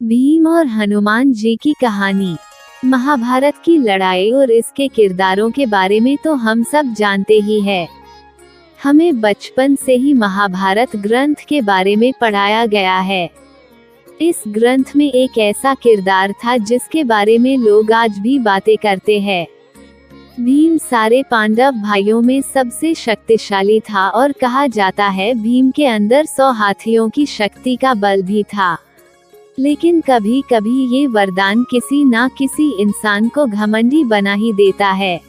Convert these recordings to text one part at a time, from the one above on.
भीम और हनुमान जी की कहानी। महाभारत की लड़ाई और इसके किरदारों के बारे में तो हम सब जानते ही हैं। हमें बचपन से ही महाभारत ग्रंथ के बारे में पढ़ाया गया है। इस ग्रंथ में एक ऐसा किरदार था जिसके बारे में लोग आज भी बातें करते हैं। भीम सारे पांडव भाइयों में सबसे शक्तिशाली था और कहा जाता है भीम के अंदर 100 हाथियों की शक्ति का बल भी था। लेकिन कभी कभी ये वरदान किसी ना किसी इंसान को घमंडी बना ही देता है।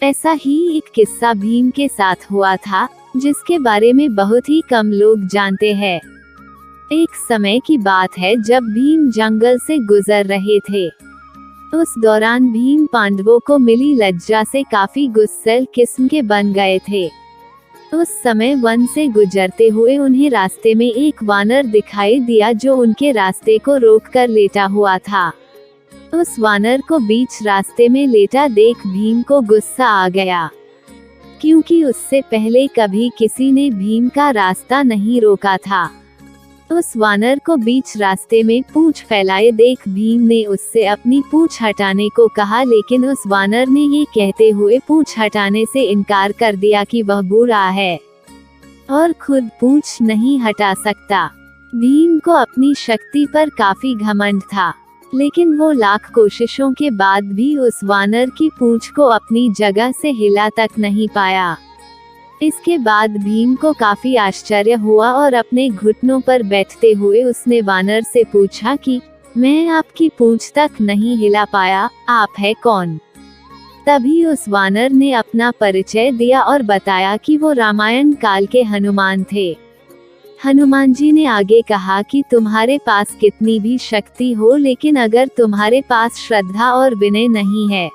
ऐसा ही एक किस्सा भीम के साथ हुआ था, जिसके बारे में बहुत ही कम लोग जानते हैं। एक समय की बात है जब भीम जंगल से गुजर रहे थे। उस दौरान भीम पांडवों को मिली लज्जा से काफी गुस्सैल किस्म के बन गए थे। उस समय वन से गुजरते हुए उन्हें रास्ते में एक वानर दिखाई दिया जो उनके रास्ते को रोककर लेटा हुआ था। उस वानर को बीच रास्ते में लेटा देख भीम को गुस्सा आ गया, क्योंकि उससे पहले कभी किसी ने भीम का रास्ता नहीं रोका था। उस वानर को बीच रास्ते में पूंछ फैलाए देख भीम ने उससे अपनी पूंछ हटाने को कहा, लेकिन उस वानर ने ये कहते हुए पूंछ हटाने से इनकार कर दिया कि वह बूढ़ा है और खुद पूंछ नहीं हटा सकता। भीम को अपनी शक्ति पर काफी घमंड था, लेकिन वो लाख कोशिशों के बाद भी उस वानर की पूंछ को अपनी जगह से हिला तक नहीं पाया। इसके बाद भीम को काफी आश्चर्य हुआ और अपने घुटनों पर बैठते हुए उसने वानर से पूछा कि मैं आपकी पूंछ तक नहीं हिला पाया, आप है कौन? तभी उस वानर ने अपना परिचय दिया और बताया कि वो रामायण काल के हनुमान थे। हनुमान जी ने आगे कहा कि तुम्हारे पास कितनी भी शक्ति हो, लेकिन अगर तुम्हारे पास श्रद्धा और विनय नहीं है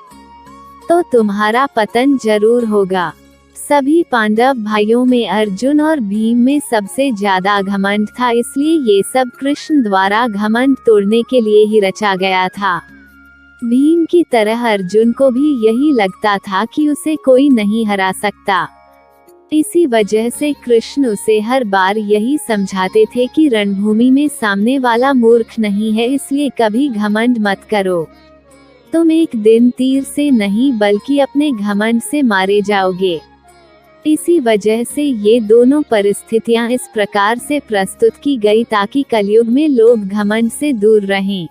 तो तुम्हारा पतन जरूर होगा। सभी पांडव भाइयों में अर्जुन और भीम में सबसे ज्यादा घमंड था, इसलिए ये सब कृष्ण द्वारा घमंड तोड़ने के लिए ही रचा गया था। भीम की तरह अर्जुन को भी यही लगता था कि उसे कोई नहीं हरा सकता। इसी वजह से कृष्ण उसे हर बार यही समझाते थे कि रणभूमि में सामने वाला मूर्ख नहीं है, इसलिए कभी घमंड मत करो। तुम एक दिन तीर से नहीं बल्कि अपने घमंड से मारे जाओगे। इसी वजह से ये दोनों परिस्थितियां इस प्रकार से प्रस्तुत की गई ताकि कलयुग में लोग घमंड से दूर रहें।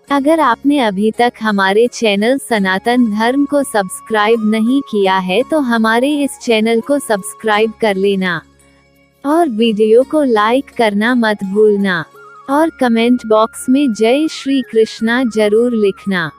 अगर आपने अभी तक हमारे चैनल सनातन धर्म को सब्सक्राइब नहीं किया है तो हमारे इस चैनल को सब्सक्राइब कर लेना और वीडियो को लाइक करना मत भूलना और कमेंट बॉक्स में जय श्री कृष्णा जरूर लिखना।